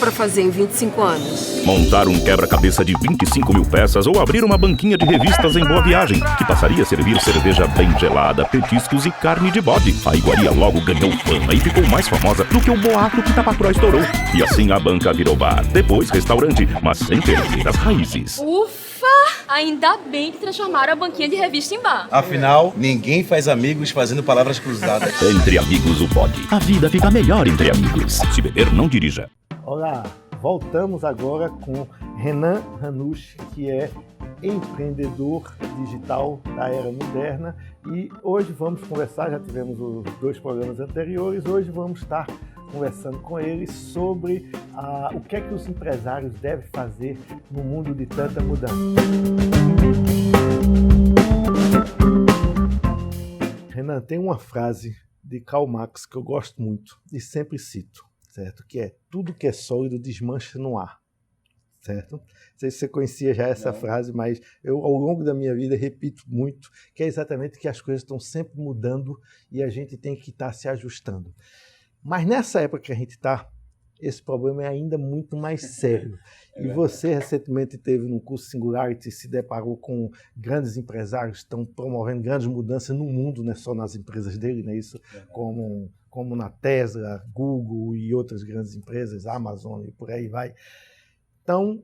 pra fazer em 25 anos? Montar um quebra-cabeça de 25 mil peças ou abrir uma banquinha de revistas em Boa Viagem, que passaria a servir cerveja bem gelada, petiscos e carne de bode. A iguaria logo ganhou fama e ficou mais famosa do que o boato que Tapacuró estourou. E assim a banca virou bar, depois restaurante, mas sem perder as raízes. Ufa! Ainda bem que transformaram a banquinha de revista em bar. Afinal, ninguém faz amigos fazendo palavras cruzadas. Entre amigos o bode. A vida fica melhor entre amigos. Se beber, não dirija. Olá, voltamos agora com Renan Ranucci, que é empreendedor digital da era moderna, e hoje vamos conversar, já tivemos os 2 programas anteriores, hoje vamos estar conversando com ele sobre o que é que os empresários devem fazer no mundo de tanta mudança. Renan, tem uma frase de Karl Marx que eu gosto muito e sempre cito, certo? Que é: tudo que é sólido desmancha no ar, certo? Não sei se você conhecia já essa frase, mas eu ao longo da minha vida repito muito, que é exatamente que as coisas estão sempre mudando e a gente tem que estar se ajustando. Mas nessa época que a gente está, esse problema é ainda muito mais sério. E você recentemente teve num curso Singularity, se deparou com grandes empresários que estão promovendo grandes mudanças no mundo, não é só nas empresas dele, não é isso? Como na Tesla, Google e outras grandes empresas, Amazon e por aí vai. Então,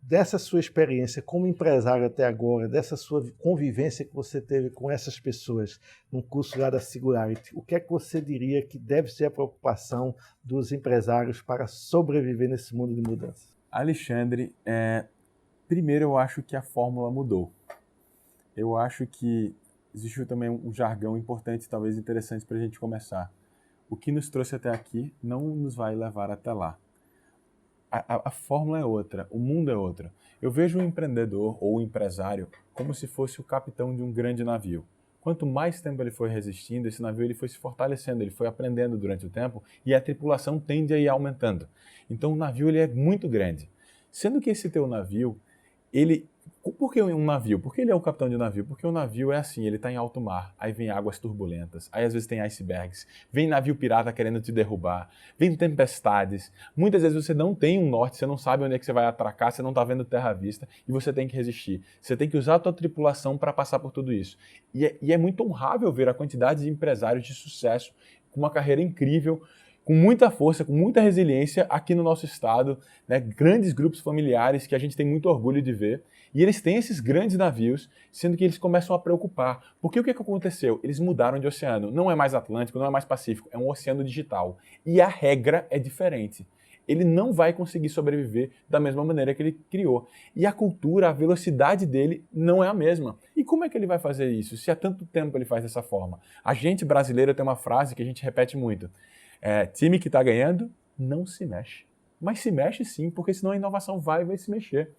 dessa sua experiência como empresário até agora, dessa sua convivência que você teve com essas pessoas no curso lá da Singularity, o que é que você diria que deve ser a preocupação dos empresários para sobreviver nesse mundo de mudança? Alexandre, primeiro eu acho que a fórmula mudou. Eu acho que existe também um jargão importante, talvez interessante para a gente começar. O que nos trouxe até aqui não nos vai levar até lá. A fórmula é outra, o mundo é outro. Eu vejo o empreendedor ou o empresário como se fosse o capitão de um grande navio. Quanto mais tempo ele foi resistindo, esse navio ele foi se fortalecendo, ele foi aprendendo durante o tempo e a tripulação tende a ir aumentando. Então o navio ele é muito grande. Sendo que esse teu navio, por que um navio? Por que ele é o capitão de um navio? Porque o navio é assim, ele está em alto mar, aí vem águas turbulentas, aí às vezes tem icebergs, vem navio pirata querendo te derrubar, vem tempestades, muitas vezes você não tem um norte, você não sabe onde é que você vai atracar, você não está vendo terra à vista e você tem que resistir. Você tem que usar a tua tripulação para passar por tudo isso. E é muito honrável ver a quantidade de empresários de sucesso, com uma carreira incrível, com muita força, com muita resiliência aqui no nosso estado, né? Grandes grupos familiares que a gente tem muito orgulho de ver. E eles têm esses grandes navios, sendo que eles começam a preocupar. Porque o que aconteceu? Eles mudaram de oceano. Não é mais Atlântico, não é mais Pacífico, é um oceano digital. E a regra é diferente. Ele não vai conseguir sobreviver da mesma maneira que ele criou. E a cultura, a velocidade dele não é a mesma. E como é que ele vai fazer isso, se há tanto tempo ele faz dessa forma? A gente brasileiro tem uma frase que a gente repete muito. Time que está ganhando não se mexe. Mas se mexe sim, porque senão a inovação vai se mexer.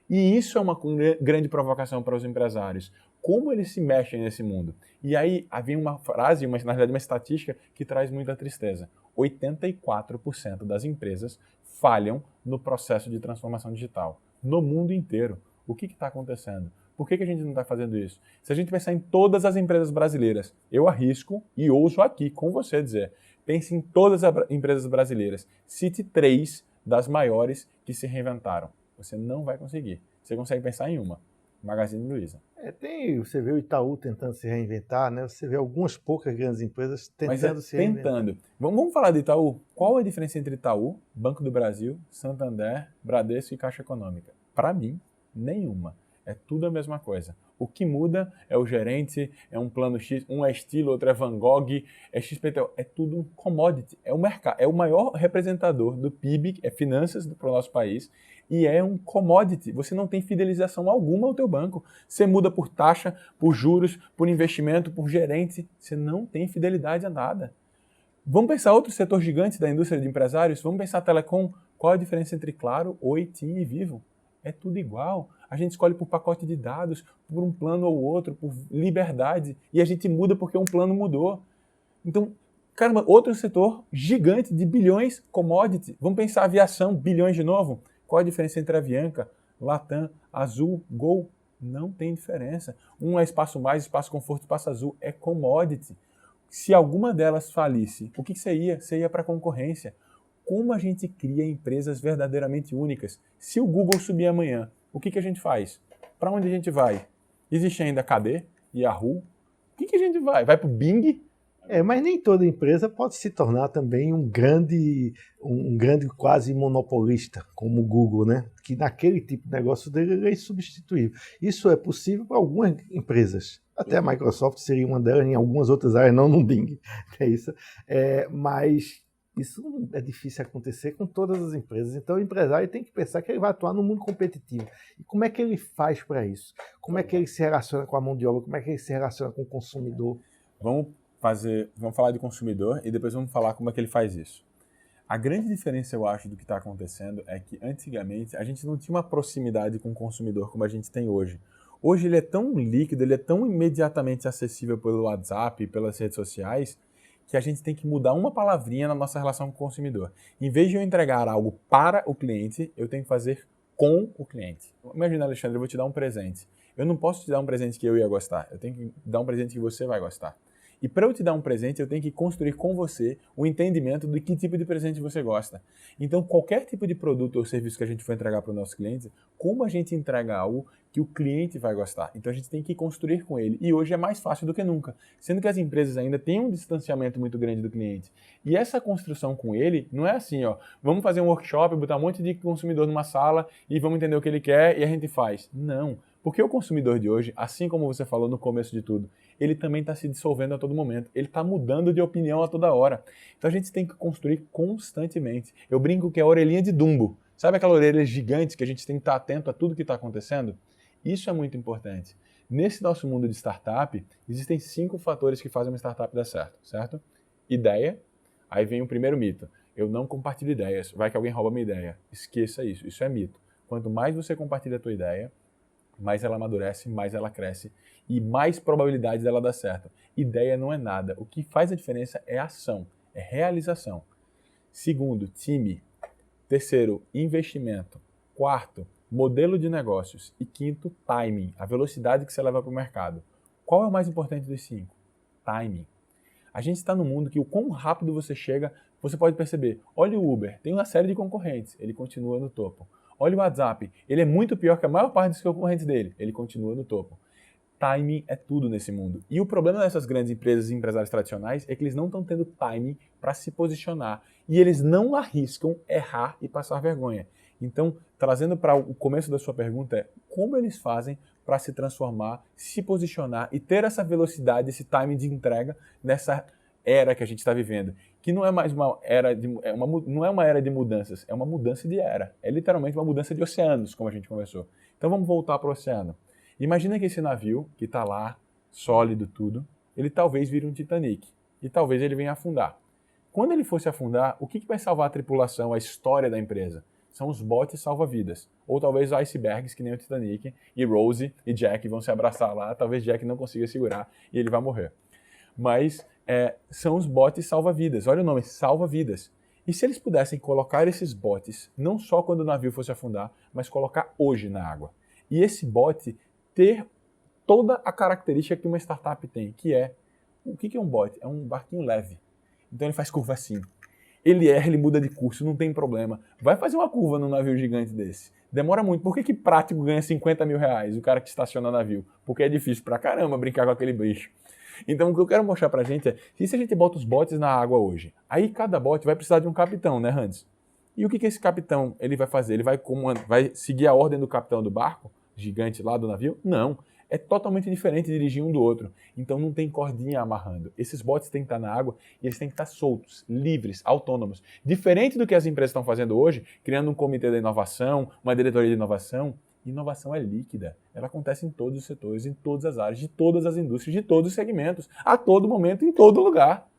E isso é uma grande provocação para os empresários. Como eles se mexem nesse mundo? E aí havia uma frase, na verdade uma estatística, que traz muita tristeza. 84% das empresas falham no processo de transformação digital. No mundo inteiro. O que está acontecendo? Por que a gente não está fazendo isso? Se a gente pensar em todas as empresas brasileiras, eu arrisco e ouso aqui com você dizer, pense em todas as empresas brasileiras. Cite 3 das maiores que se reinventaram. Você não vai conseguir. Você consegue pensar em uma. Magazine Luiza. Você vê o Itaú tentando se reinventar, né? Você vê algumas poucas grandes empresas tentando se reinventar. Vamos falar de Itaú. Qual é a diferença entre Itaú, Banco do Brasil, Santander, Bradesco e Caixa Econômica? Para mim, nenhuma. É tudo a mesma coisa. O que muda é o gerente, é um plano X, um é estilo, outro é Van Gogh, é XPTO. É tudo um commodity. É o mercado. É o maior representador do PIB, é finanças para o nosso país, e é um commodity. Você não tem fidelização alguma ao teu banco. Você muda por taxa, por juros, por investimento, por gerente. Você não tem fidelidade a nada. Vamos pensar outro setor gigante da indústria de empresários? Vamos pensar telecom. Qual a diferença entre Claro, Oi, TIM e Vivo? É tudo igual. A gente escolhe por pacote de dados, por um plano ou outro, por liberdade. E a gente muda porque um plano mudou. Então, caramba, outro setor gigante de bilhões, commodity. Vamos pensar aviação, bilhões de novo. Qual a diferença entre Avianca, Latam, Azul, Gol? Não tem diferença. Um é Espaço Mais, Espaço Conforto, Espaço Azul. É commodity. Se alguma delas falisse, o que você ia? Você ia para a concorrência. como a gente cria empresas verdadeiramente únicas. Se o Google subir amanhã, o que a gente faz? Para onde a gente vai? Existe ainda KD, Yahoo? O que a gente vai? Vai para o Bing? Mas nem toda empresa pode se tornar também um grande quase monopolista, como o Google, né? Que naquele tipo de negócio dele é insubstituível. Isso é possível para algumas empresas. Até a Microsoft seria uma delas em algumas outras áreas, não no Bing. É isso. Mas isso é difícil acontecer com todas as empresas. Então o empresário tem que pensar que ele vai atuar no mundo competitivo. E como é que ele faz para isso? Como é que ele se relaciona com a mão de obra? Como é que ele se relaciona com o consumidor? Vamos falar de consumidor e depois vamos falar como é que ele faz isso. A grande diferença, eu acho, do que está acontecendo é que antigamente a gente não tinha uma proximidade com o consumidor como a gente tem hoje. Hoje ele é tão líquido, ele é tão imediatamente acessível pelo WhatsApp, pelas redes sociais, que a gente tem que mudar uma palavrinha na nossa relação com o consumidor. Em vez de eu entregar algo para o cliente, eu tenho que fazer com o cliente. Imagina, Alexandre, eu vou te dar um presente. Eu não posso te dar um presente que eu ia gostar, eu tenho que dar um presente que você vai gostar. E para eu te dar um presente, eu tenho que construir com você o entendimento de que tipo de presente você gosta. Então, qualquer tipo de produto ou serviço que a gente for entregar para o nosso cliente, como a gente entrega algo que o cliente vai gostar? Então, a gente tem que construir com ele. E hoje é mais fácil do que nunca, sendo que as empresas ainda têm um distanciamento muito grande do cliente. E essa construção com ele não é assim, vamos fazer um workshop, botar um monte de consumidor numa sala e vamos entender o que ele quer e a gente faz. Não. Porque o consumidor de hoje, assim como você falou no começo de tudo, ele também está se dissolvendo a todo momento. Ele está mudando de opinião a toda hora. Então a gente tem que construir constantemente. Eu brinco que é a orelhinha de Dumbo. Sabe aquela orelha gigante que a gente tem que estar atento a tudo que está acontecendo? Isso é muito importante. Nesse nosso mundo de startup, existem 5 fatores que fazem uma startup dar certo, certo? Ideia. Aí vem o primeiro mito. Eu não compartilho ideias. Vai que alguém rouba minha ideia. Esqueça isso. Isso é mito. Quanto mais você compartilha a tua ideia, mais ela amadurece, mais ela cresce e mais probabilidade dela dar certo. Ideia não é nada. O que faz a diferença é ação, é realização. Segundo, time. Terceiro, investimento. Quarto, modelo de negócios. E quinto, timing, a velocidade que você leva para o mercado. Qual é o mais importante dos 5? Timing. A gente está num mundo que o quão rápido você chega, você pode perceber. Olha o Uber, tem uma série de concorrentes, ele continua no topo. Olha o WhatsApp, ele é muito pior que a maior parte dos concorrentes dele, ele continua no topo. Timing é tudo nesse mundo. E o problema dessas grandes empresas e empresários tradicionais é que eles não estão tendo timing para se posicionar. E eles não arriscam errar e passar vergonha. Então, trazendo para o começo da sua pergunta, é como eles fazem para se transformar, se posicionar e ter essa velocidade, esse timing de entrega nessa era que a gente está vivendo, que não é mais uma era não é uma era de mudanças, é uma mudança de era. É literalmente uma mudança de oceanos, como a gente conversou. Então vamos voltar para o oceano. Imagina que esse navio, que está lá, sólido tudo, ele talvez vire um Titanic. E talvez ele venha afundar. Quando ele fosse afundar, o que vai salvar a tripulação, a história da empresa? São os botes salva-vidas. Ou talvez icebergs, que nem o Titanic, e Rose e Jack vão se abraçar lá, talvez Jack não consiga segurar e ele vai morrer. Mas são os botes salva-vidas. Olha o nome, salva-vidas. E se eles pudessem colocar esses botes, não só quando o navio fosse afundar, mas colocar hoje na água. E esse bote ter toda a característica que uma startup tem, que é, o que é um bote? É um barquinho leve. Então ele faz curva assim. Ele erra, ele muda de curso, não tem problema. Vai fazer uma curva num navio gigante desse. Demora muito. Por que prático ganha 50 mil reais, o cara que estaciona navio? Porque é difícil pra caramba brincar com aquele bicho. Então o que eu quero mostrar pra gente é, se a gente bota os botes na água hoje, aí cada bote vai precisar de um capitão, né, Hans? E o que esse capitão ele vai fazer? Ele vai seguir a ordem do capitão do barco, gigante lá do navio? Não. É totalmente diferente dirigir um do outro. Então não tem cordinha amarrando. Esses botes têm que estar na água e eles têm que estar soltos, livres, autônomos. Diferente do que as empresas estão fazendo hoje, criando um comitê da inovação, uma diretoria de inovação. Inovação é líquida. Ela acontece em todos os setores, em todas as áreas, de todas as indústrias, de todos os segmentos, a todo momento, em todo lugar.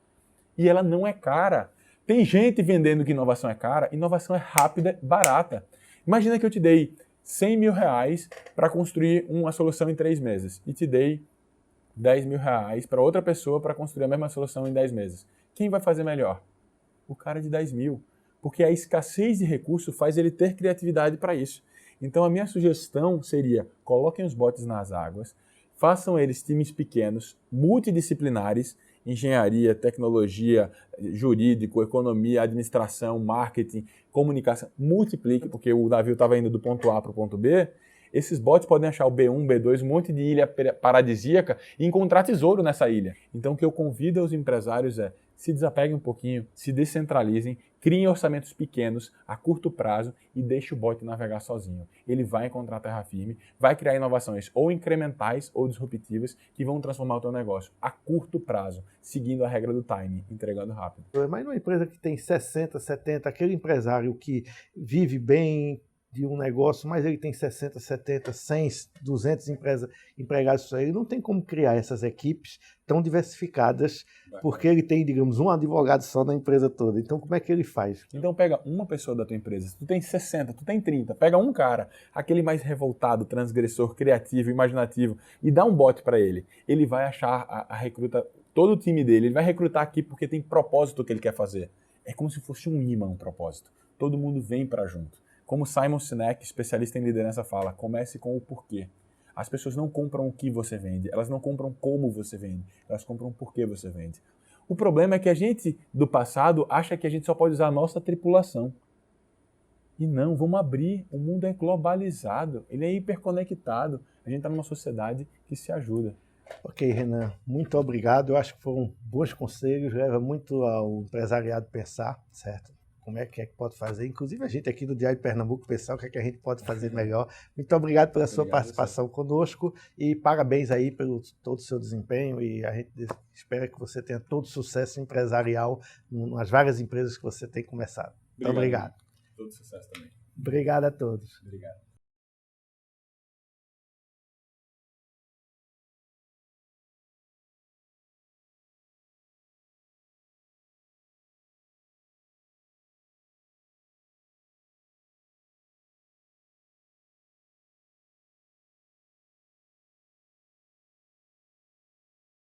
E ela não é cara. Tem gente vendendo que inovação é cara. Inovação é rápida, barata. Imagina que eu te dei 100 mil reais para construir uma solução em 3 meses e te dei 10 mil reais para outra pessoa para construir a mesma solução em 10 meses. Quem vai fazer melhor? O cara de 10 mil. Porque a escassez de recurso faz ele ter criatividade para isso. Então a minha sugestão seria, coloquem os botes nas águas, façam eles times pequenos, multidisciplinares, engenharia, tecnologia, jurídico, economia, administração, marketing, comunicação, multiplique, porque o navio estava indo do ponto A para o ponto B, esses bots podem achar o B1, B2, um monte de ilha paradisíaca e encontrar tesouro nessa ilha. Então o que eu convido aos empresários é, se desapeguem um pouquinho, se descentralizem, criem orçamentos pequenos, a curto prazo e deixe o bot navegar sozinho. Ele vai encontrar terra firme, vai criar inovações ou incrementais ou disruptivas que vão transformar o teu negócio a curto prazo, seguindo a regra do timing, entregando rápido. Mas numa empresa que tem 60, 70, aquele empresário que vive bem de um negócio, mas ele tem 60, 70, 100, 200 empregados, ele não tem como criar essas equipes tão diversificadas, porque ele tem, digamos, um advogado só na empresa toda. Então, como é que ele faz? Então, pega uma pessoa da tua empresa, tu tem 60, tu tem 30, pega um cara, aquele mais revoltado, transgressor, criativo, imaginativo, e dá um bot para ele. Ele vai achar a recruta, todo o time dele, ele vai recrutar aqui porque tem propósito que ele quer fazer. É como se fosse um imã, um propósito. Todo mundo vem para junto. Como Simon Sinek, especialista em liderança, fala, comece com o porquê. As pessoas não compram o que você vende, elas não compram como você vende, elas compram o porquê você vende. O problema é que a gente, do passado, acha que a gente só pode usar a nossa tripulação. E não, vamos abrir, o mundo é globalizado, ele é hiperconectado, a gente está numa sociedade que se ajuda. Ok, Renan, muito obrigado, eu acho que foram bons conselhos, leva muito ao empresariado pensar, certo? Como é que pode fazer, inclusive a gente aqui do Diário de Pernambuco, pensar o que é que a gente pode fazer melhor. Muito obrigado pela sua participação conosco e parabéns aí pelo todo o seu desempenho e a gente espera que você tenha todo o sucesso empresarial nas várias empresas que você tem começado. Muito obrigado. Todo sucesso também. Obrigado a todos. Obrigado.